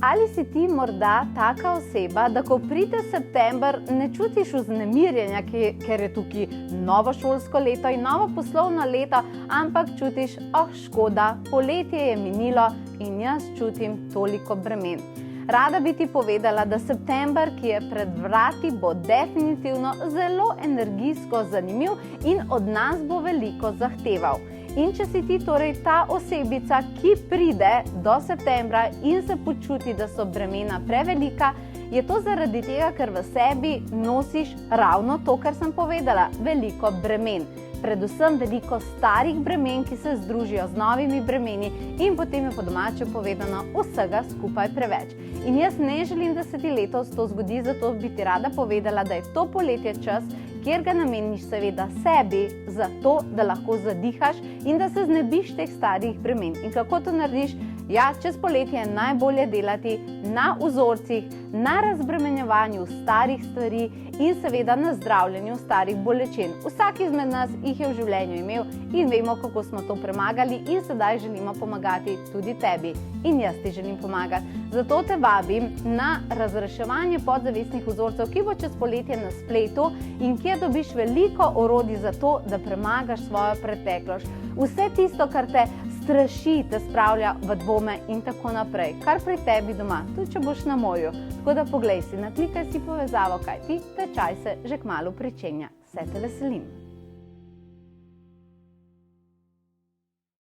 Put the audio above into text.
Ali si ti morda taka oseba, da ko pride september, ne čutiš vznemirjenja, ker je tukaj novo šolsko leto in novo poslovno leto, ampak čutiš, škoda, poletje je minilo in jaz čutim toliko bremen. Rada bi ti povedala, da september, ki je pred vrati, bo definitivno zelo energijsko zanimiv in od nas bo veliko zahteval. In če si ti torej ta osebica, ki pride do septembra in se počuti, da so bremena prevelika, je to zaradi tega, ker v sebi nosiš ravno to, kar sem povedala, veliko bremen. Predvsem veliko starih bremen, ki se združijo z novimi bremeni in potem je po domače povedano vsega skupaj preveč. In jaz ne želim, da se ti letos to zgodi, zato bi ti rada povedala, da je to poletje čas, kjer ga nameniš seveda sebi, zato da lahko zadihaš in da se znebiš teh starih bremen. In kako to narediš? Ja, čez poletje je najbolje delati na vzorcih, na razbremenjevanju starih stvari in seveda na zdravljenju starih bolečin. Vsak izmed nas jih je v življenju imel in vemo, kako smo to premagali in sedaj želimo pomagati tudi tebi. In jaz ti želim pomagati. Zato te vabim na razreševanje podzavestnih vzorcev, ki bo čez poletje na spletu in kjer dobiš veliko orodij za to, da premagaš svojo preteklost. Vse tisto, kar te straši, te spravlja v dvome in tako naprej, kar pri tebi doma, tudi če boš na morju. Tako da poglej si, naklikaj si povezavo, kaj ti tečaj se že kmalu pričenja. Se te veselim.